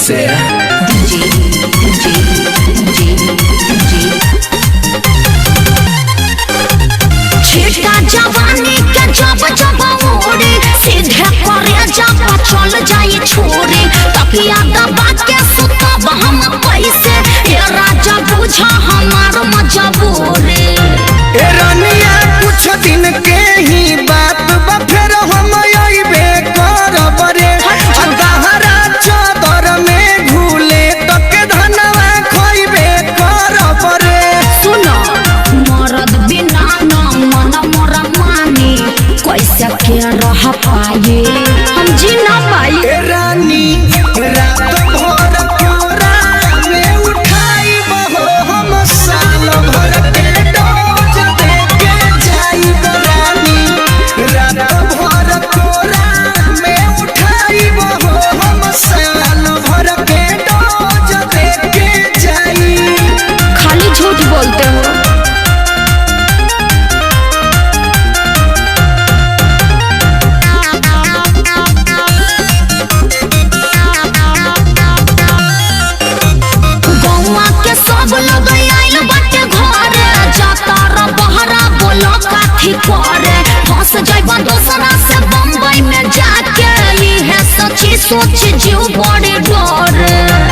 कैसे छीटा जवानी के जब जब ओढ़े सीधे करे जब चल जाई छोरे तकिया दबा के सुतब हम कैसे ए राजा बुझा हमार मजबूरी। ए रानिया कुछ दिन के ही बात बा फिर हम आइबे करब रे गहरा चादर में घुले तक धनवा खोइबे करब रे। सुनो मरद बिना न मन मोरा मानी कैसे के रह पाए हम जी ना पाई। ए रानी रात भर कोरा में उठाइब हो हम साल भर के डोज देके जाइब रानी रात भर कोरा में उठाइब हो हम साल भर के डोज देके जाइब। खाली झूठ बोलते हो। गौवा के सब लोग आइल बाटे घरे जाता र बहरा बोलो काठी करे फंस जाइबा दूसरा से बम्बई में जाके इहे सच्ची सोच जीव बड़ी डरे।